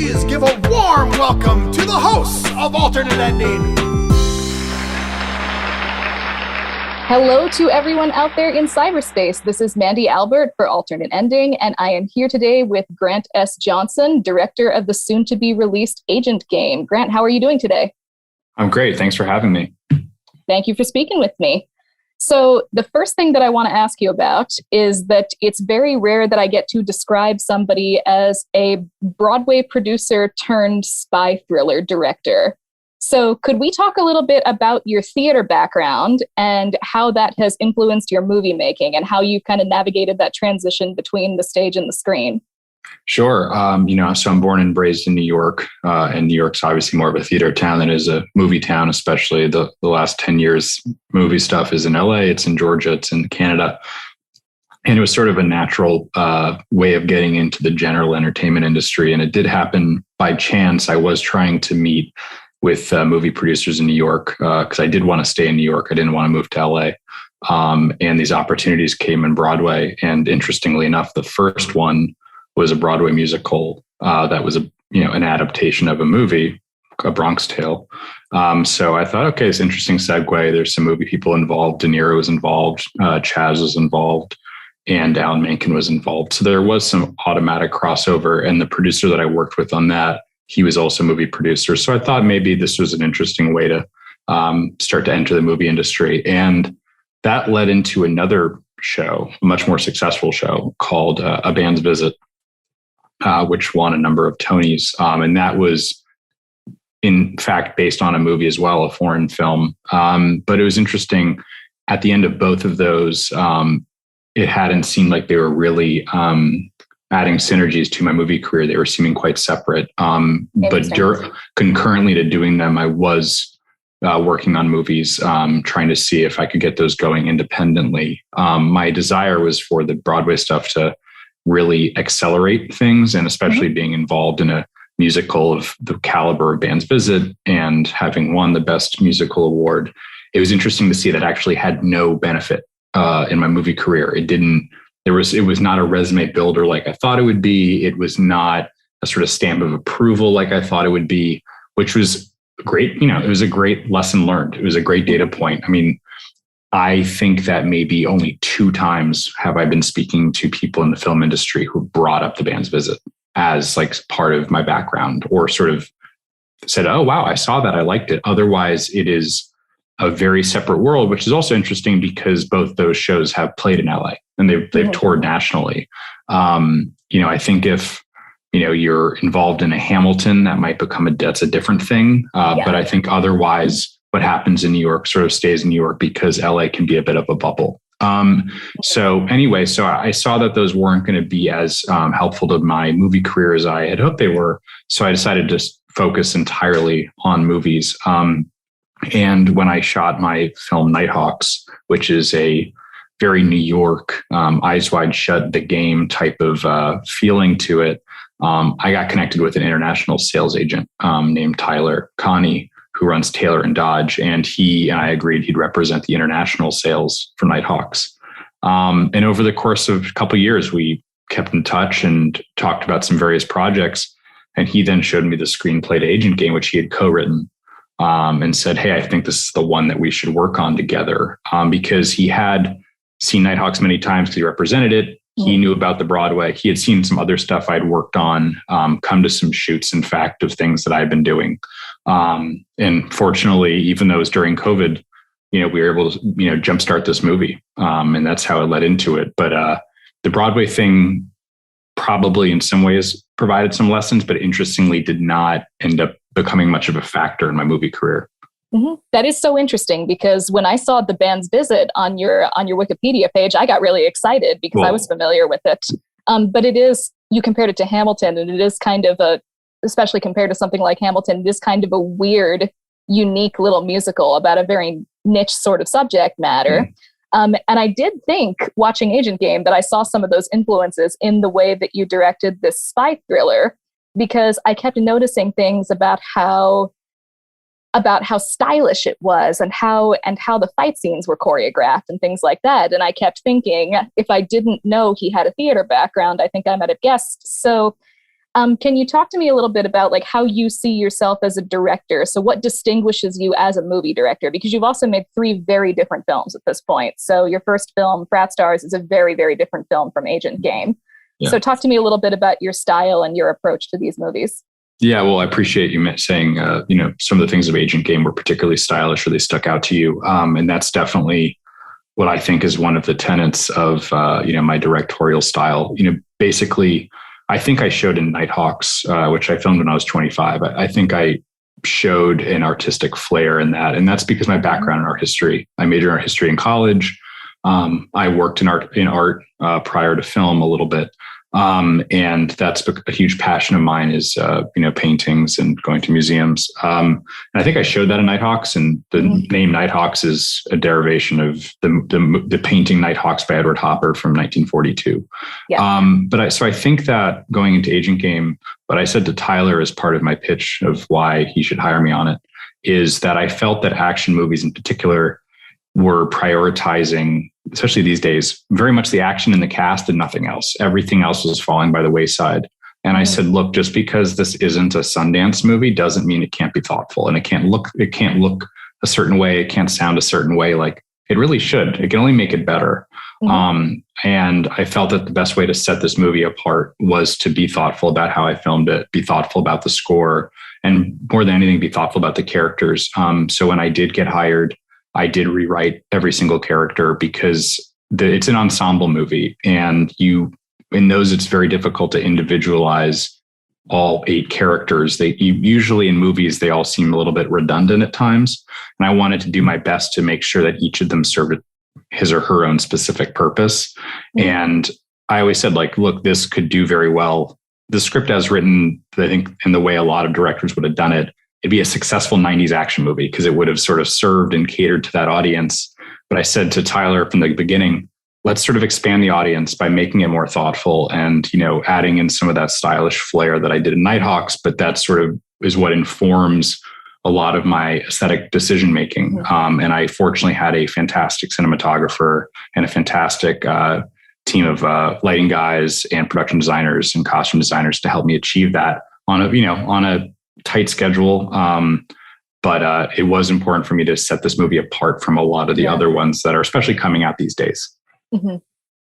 Please give a warm welcome to the hosts of Alternate Ending. Hello to everyone out there in cyberspace. This is Mandy Albert for Alternate Ending, and I am here today with Grant S. Johnson, director of the soon-to-be-released Agent game. Grant, how are you doing today? I'm great. Thanks for having me. Thank you for speaking with me. So the first thing that I want to ask you about is that it's very rare that I get to describe somebody as a Broadway producer turned spy thriller director. So could we talk a little bit about your theater background and how that has influenced your movie making and how you kind of navigated that transition between the stage and the screen? Sure. So I'm born and raised in New York, and New York's obviously more of a theater town than it is a movie town, especially the last 10 years. Movie stuff is in LA, it's in Georgia, it's in Canada. And it was sort of a natural way of getting into the general entertainment industry. And it did happen by chance. I was trying to meet with movie producers in New York because I did want to stay in New York. I didn't want to move to LA. And these opportunities came in Broadway. And interestingly enough, the first one was a Broadway musical that was an adaptation of a movie, A Bronx Tale. So I thought, okay, it's an interesting segue. There's some movie people involved. De Niro was involved. Chaz was involved. And Alan Menken was involved. So there was some automatic crossover. And the producer that I worked with on that, he was also a movie producer. So I thought maybe this was an interesting way to start to enter the movie industry. And that led into another show, a much more successful show called A Band's Visit, which won a number of Tonys. And that was, in fact, based on a movie as well, a foreign film. But it was interesting. At the end of both of those, it hadn't seemed like they were really adding synergies to my movie career. They were seeming quite separate. But concurrently to doing them, I was working on movies, trying to see if I could get those going independently. My desire was for the Broadway stuff to really accelerate things, and especially being involved in a musical of the caliber of Band's Visit and having won the Best Musical Award. It was interesting to see that actually had no benefit in my movie career. It was not a resume builder like I thought it would be. It was not a sort of stamp of approval like I thought it would be, which was great. It was a great lesson learned. It was a great data point. I mean, I think that maybe only 2 times have I been speaking to people in the film industry who brought up The Band's Visit as like part of my background, or sort of said, oh, wow, I saw that. I liked it. Otherwise, it is a very separate world, which is also interesting because both those shows have played in LA and they've toured nationally. I think if, you're involved in a Hamilton, that might become that's a different thing. But I think otherwise what happens in New York sort of stays in New York because LA can be a bit of a bubble. So I saw that those weren't going to be as helpful to my movie career as I had hoped they were. So I decided to focus entirely on movies. And when I shot my film Nighthawks, which is a very New York, eyes wide shut, the game type of feeling to it, I got connected with an international sales agent named Tyler Connie, who runs Taylor and Dodge. And he and I agreed he'd represent the international sales for Nighthawks. And over the course of a couple of years, we kept in touch and talked about some various projects. And he then showed me the screenplay to Agent Game, which he had co-written. And said, hey, I think this is the one that we should work on together, because he had seen Nighthawks many times because he represented it. He knew about the Broadway. He had seen some other stuff I'd worked on, come to some shoots, in fact, of things that I'd been doing. And fortunately, even though it was during COVID, we were able to, jumpstart this movie. And that's how it led into it. But the Broadway thing probably in some ways provided some lessons, but interestingly did not end up becoming much of a factor in my movie career. That is so interesting, because when I saw The Band's Visit on your Wikipedia page, I got really excited because I was familiar with it. But you compared it to Hamilton, and it is kind of especially compared to something like Hamilton, it is kind of a weird, unique little musical about a very niche sort of subject matter. And I did think, watching Agent Game, that I saw some of those influences in the way that you directed this spy thriller, because I kept noticing things about how stylish it was and how the fight scenes were choreographed and things like that. And I kept thinking, if I didn't know he had a theater background, I think I might have guessed. So Can you talk to me a little bit about like how you see yourself as a director? So what distinguishes you as a movie director? Because you've also made 3 very different films at this point. So your first film, Frat Stars, is a very, very different film from Agent Game. Yeah. So talk to me a little bit about your style and your approach to these movies. Yeah, well, I appreciate you saying, some of the things of Agent Game were particularly stylish or they stuck out to you. And that's definitely what I think is one of the tenets of, my directorial style. Basically, I think I showed in Nighthawks, which I filmed when I was 25. I think I showed an artistic flair in that. And that's because my background in art history. I majored in art history in college. I worked in art prior to film a little bit. And that's a huge passion of mine is, paintings and going to museums. And I think I showed that in Nighthawks, and the name Nighthawks is a derivation of the painting Nighthawks by Edward Hopper from 1942. Yeah. So I think that going into Agent Game, what I said to Tyler as part of my pitch of why he should hire me on it is that I felt that action movies in particular were prioritizing, especially these days, very much the action in the cast and nothing else. Everything else was falling by the wayside. And I said, look, just because this isn't a Sundance movie doesn't mean it can't be thoughtful, and it can't look a certain way. It can't sound a certain way. Like it really should. It can only make it better. And I felt that the best way to set this movie apart was to be thoughtful about how I filmed it, be thoughtful about the score, and more than anything, be thoughtful about the characters. So when I did get hired, I did rewrite every single character because it's an ensemble movie, and in those it's very difficult to individualize all 8 characters. Usually in movies they all seem a little bit redundant at times, and I wanted to do my best to make sure that each of them served his or her own specific purpose. And I always said, like, look, this could do very well. The script as written, I think, in the way a lot of directors would have done it, it'd be a successful 90s action movie because it would have sort of served and catered to that audience. But I said to Tyler from the beginning, let's sort of expand the audience by making it more thoughtful and, adding in some of that stylish flair that I did in Nighthawks. But that sort of is what informs a lot of my aesthetic decision making. And I fortunately had a fantastic cinematographer and a fantastic team of lighting guys and production designers and costume designers to help me achieve that on a tight schedule. But it was important for me to set this movie apart from a lot of the other ones that are especially coming out these days.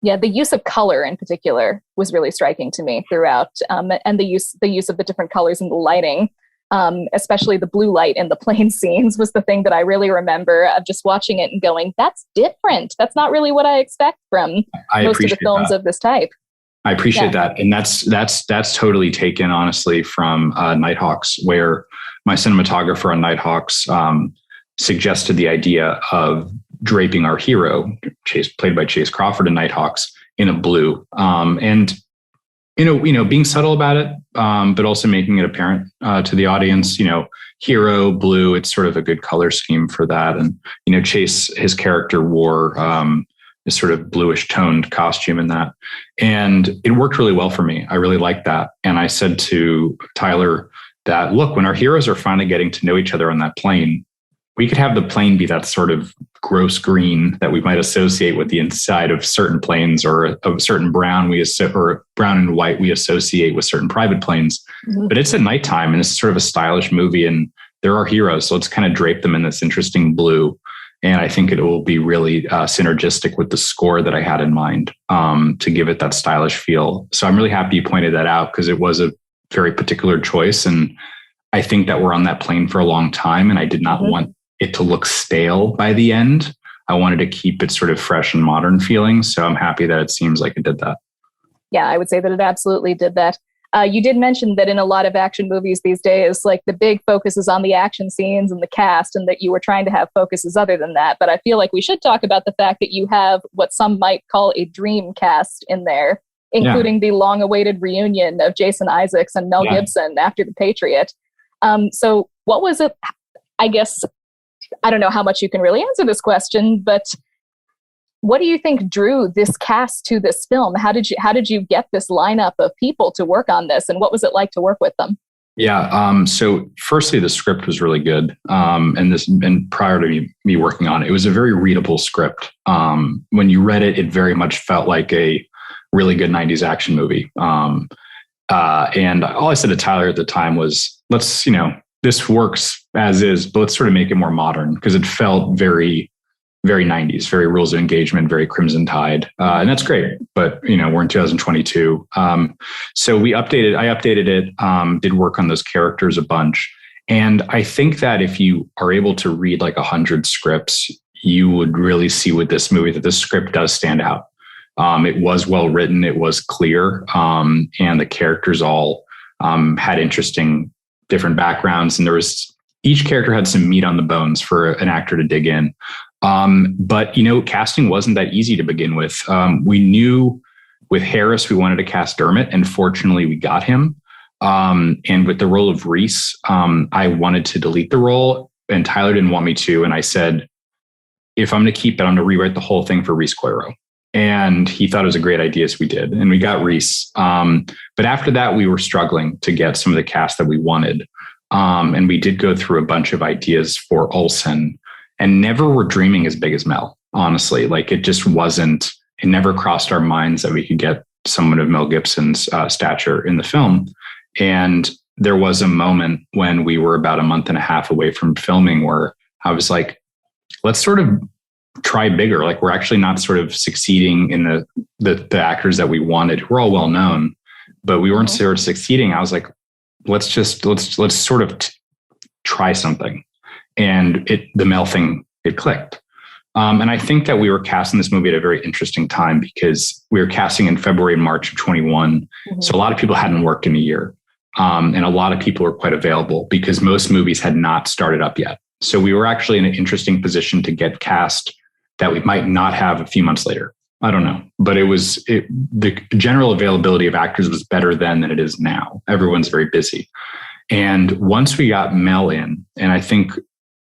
Yeah, the use of color in particular was really striking to me throughout, and the use of the different colors in the lighting, especially the blue light in the plane scenes, was the thing that I really remember of just watching it and going, "That's different. That's not really what I expect from most of the films of this type." I appreciate that. And that's totally taken, honestly, from Nighthawks, where my cinematographer on Nighthawks suggested the idea of draping our hero, played by Chase Crawford in Nighthawks, in a blue. And, being subtle about it, but also making it apparent to the audience, hero, blue, it's sort of a good color scheme for that. And, Chase, his character wore this sort of bluish toned costume in that. And it worked really well for me. I really liked that. And I said to Tyler that, look, when our heroes are finally getting to know each other on that plane, we could have the plane be that sort of gross green that we might associate with the inside of certain planes, or a certain brown or brown and white we associate with certain private planes. But it's at nighttime and it's sort of a stylish movie and there are heroes. So let's kind of drape them in this interesting blue. And I think it will be really synergistic with the score that I had in mind to give it that stylish feel. So I'm really happy you pointed that out because it was a very particular choice. And I think that we're on that plane for a long time. And I did not want it to look stale by the end. I wanted to keep it sort of fresh and modern feeling. So I'm happy that it seems like it did that. Yeah, I would say that it absolutely did that. You did mention that in a lot of action movies these days, like the big focus is on the action scenes and the cast, and that you were trying to have focuses other than that. But I feel like we should talk about the fact that you have what some might call a dream cast in there, including the long-awaited reunion of Jason Isaacs and Mel Gibson after The Patriot. So what was it? I guess, I don't know how much you can really answer this question, but what do you think drew this cast to this film? How did you get this lineup of people to work on this, and what was it like to work with them? Yeah. So firstly, the script was really good. And prior to me working on it, it was a very readable script. When you read it, it very much felt like a really good 90s action movie. And all I said to Tyler at the time was, let's, this works as is, but let's sort of make it more modern, because it felt very, very 90s, very Rules of Engagement, very Crimson Tide. And that's great. But, we're in 2022. So I updated it, did work on those characters a bunch. And I think that if you are able to read like 100 scripts, you would really see with this movie that this script does stand out. It was well written. It was clear. And the characters all had interesting different backgrounds. And each character had some meat on the bones for an actor to dig in. But, casting wasn't that easy to begin with. We knew with Harris, we wanted to cast Dermot, and fortunately we got him. And with the role of Reese, I wanted to delete the role, and Tyler didn't want me to. And I said, if I'm going to keep it, I'm going to rewrite the whole thing for Reese Coiro. And he thought it was a great idea, so we did. And we got Reese. But after that, we were struggling to get some of the cast that we wanted. And we did go through a bunch of ideas for Olsen, and never were dreaming as big as Mel, honestly. Like, it just wasn't, it never crossed our minds that we could get someone of Mel Gibson's stature in the film. And there was a moment when we were about a month and a half away from filming where I was like, let's sort of try bigger. Like, we're actually not sort of succeeding in the actors that we wanted, who were all well known, but we weren't sort of succeeding. I was like, let's sort of try something. And the Mel thing, it clicked. And I think that we were casting this movie at a very interesting time, because we were casting in February and March of 21. Mm-hmm. So a lot of people hadn't worked in a year. And a lot of people were quite available because most movies had not started up yet. So we were actually in an interesting position to get cast that we might not have a few months later. I don't know, but the general availability of actors was better then than it is now. Everyone's very busy. And once we got Mel in, and I think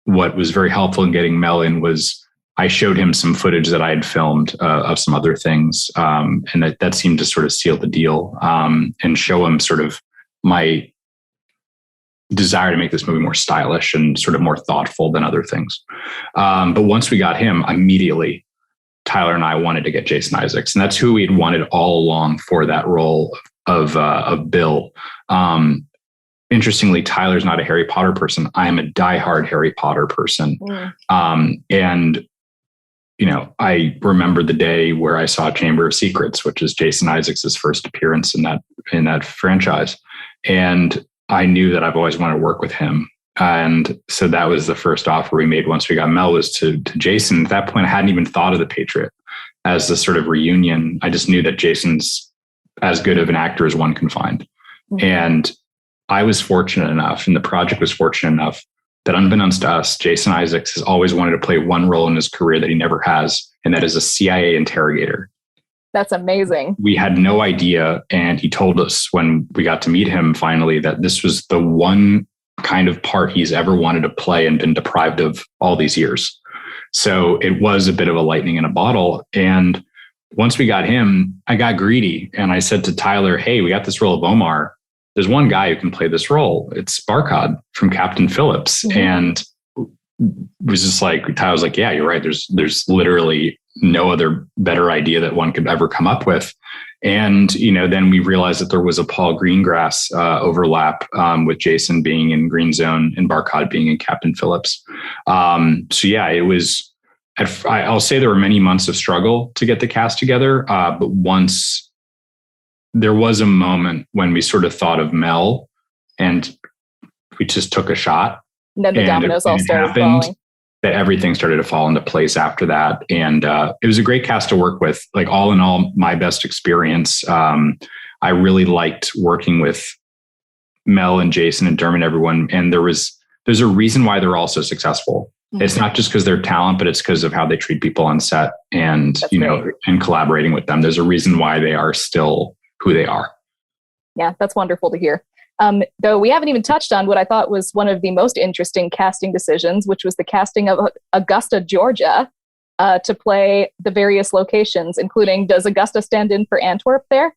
what was very helpful in getting Mel in was I showed him some footage that I had filmed of some other things. And that seemed to sort of seal the deal, and show him sort of my desire to make this movie more stylish and sort of more thoughtful than other things. But once we got him, immediately Tyler and I wanted to get Jason Isaacs, and that's who we had wanted all along for that role of Bill. Interestingly, Tyler's not a Harry Potter person. I am a diehard Harry Potter person. And I remember the day where I saw Chamber of Secrets, which is Jason Isaacs' first appearance in that franchise. And I knew that I've always wanted to work with him. And so that was the first offer we made once we got Mel, was to Jason. At that point, I hadn't even thought of The Patriot as the sort of reunion. I just knew that Jason's as good of an actor as one can find. Mm-hmm. And I was fortunate enough, and the project was fortunate enough, that unbeknownst to us, Jason Isaacs has always wanted to play one role in his career that he never has, and that is a CIA interrogator. That's amazing. We had no idea. And he told us when we got to meet him finally that this was the one kind of part he's ever wanted to play and been deprived of all these years. So it was a bit of a lightning in a bottle. And once we got him, I got greedy. And I said to Tyler, hey, we got this role of Omar. There's one guy who can play this role. It's Barkhad from Captain Phillips. Mm-hmm. And it was just like, Tyler was like, yeah, you're right. There's literally no other better idea that one could ever come up with. And, then we realized that there was a Paul Greengrass overlap with Jason being in Green Zone and Barkhad being in Captain Phillips. So yeah, it was, I'll say there were many months of struggle to get the cast together. But once there was a moment when we sort of thought of Mel and we just took a shot. And then the dominoes all started falling. That everything started to fall into place after that. And it was a great cast to work with. Like, all in all, my best experience. I really liked working with Mel and Jason and Dermot, everyone. And there's a reason why they're all so successful. Mm-hmm. It's not just because they're talent, but it's because of how they treat people on set and, that's great. And collaborating with them. There's a reason why they are still who they are. Yeah, that's wonderful to hear. Though we haven't even touched on what I thought was one of the most interesting casting decisions, which was the casting of Augusta, Georgia, to play the various locations, including, does Augusta stand in for Antwerp there?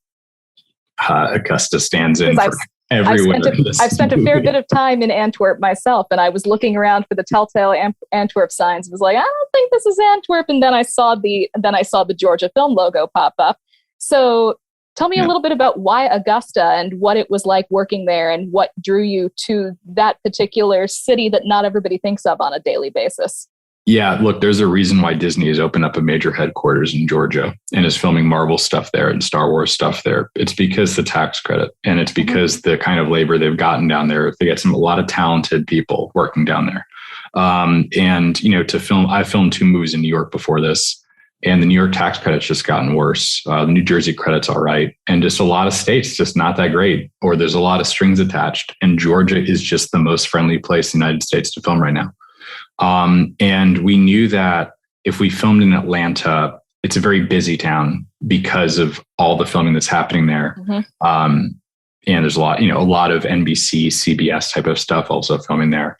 Augusta stands in for everywhere. I've spent a fair bit of time in Antwerp myself, and I was looking around for the telltale Antwerp signs. I was like, I don't think this is Antwerp. And then I saw the Georgia film logo pop up. So Tell me a little bit about why Augusta and what it was like working there and what drew you to that particular city that not everybody thinks of on a daily basis. Yeah, look, there's a reason why Disney has opened up a major headquarters in Georgia and is filming Marvel stuff there and Star Wars stuff there. It's because the tax credit, and it's because the kind of labor they've gotten down there. They get a lot of talented people working down there. And, to film, I filmed 2 movies in New York before this. And the New York tax credit's just gotten worse. The New Jersey credit's all right. And just a lot of states just not that great, or there's a lot of strings attached. And Georgia is just the most friendly place in the United States to film right now. And we knew that if we filmed in Atlanta, it's a very busy town because of all the filming that's happening there. And there's a lot of NBC, CBS type of stuff also filming there.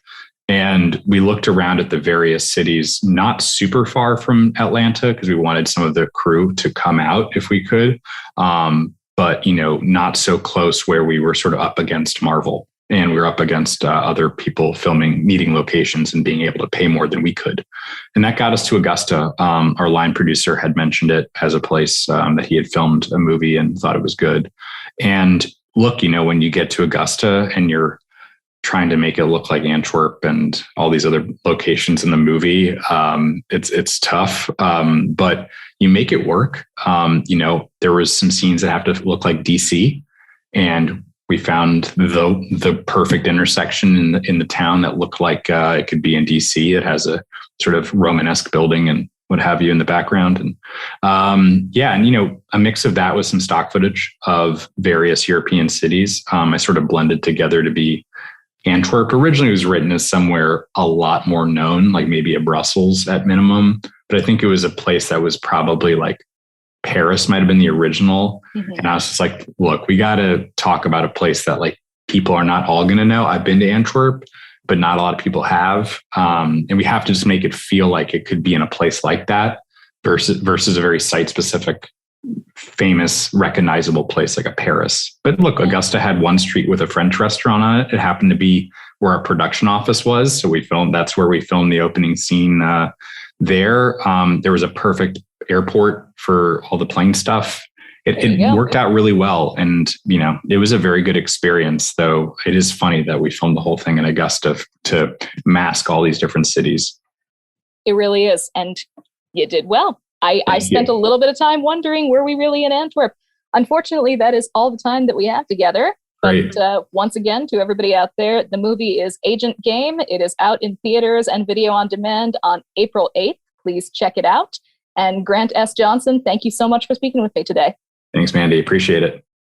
And we looked around at the various cities, not super far from Atlanta, because we wanted some of the crew to come out if we could. But, not so close where we were sort of up against Marvel. And we were up against other people filming, needing locations and being able to pay more than we could. And that got us to Augusta. Our line producer had mentioned it as a place that he had filmed a movie and thought it was good. And look, when you get to Augusta and you're trying to make it look like Antwerp and all these other locations in the movie, it's tough, but you make it work. There was some scenes that have to look like DC, and we found the perfect intersection in the town that looked like it could be in DC. It has a sort of Romanesque building and what have you in the background. And a mix of that with some stock footage of various European cities. I sort of blended together to be Antwerp. Originally it was written as somewhere a lot more known, like maybe a Brussels at minimum. But I think it was a place that was probably like Paris might have been the original. And I was just like, look, we got to talk about a place that like people are not all going to know. I've been to Antwerp, but not a lot of people have. And we have to just make it feel like it could be in a place like that versus a very site specific, famous, recognizable place like a Paris. But look, Augusta had one street with a French restaurant on it. It happened to be where our production office was. So that's where we filmed the opening scene there. There was a perfect airport for all the plane stuff. It worked out really well. And, it was a very good experience, though it is funny that we filmed the whole thing in Augusta to mask all these different cities. It really is. And you did well. I spent a little bit of time wondering, were we really in Antwerp? Unfortunately, that is all the time that we have together. But once again, to everybody out there, the movie is Agent Game. It is out in theaters and video on demand on April 8th. Please check it out. And Grant S. Johnson, thank you so much for speaking with me today. Thanks, Mandy. Appreciate it.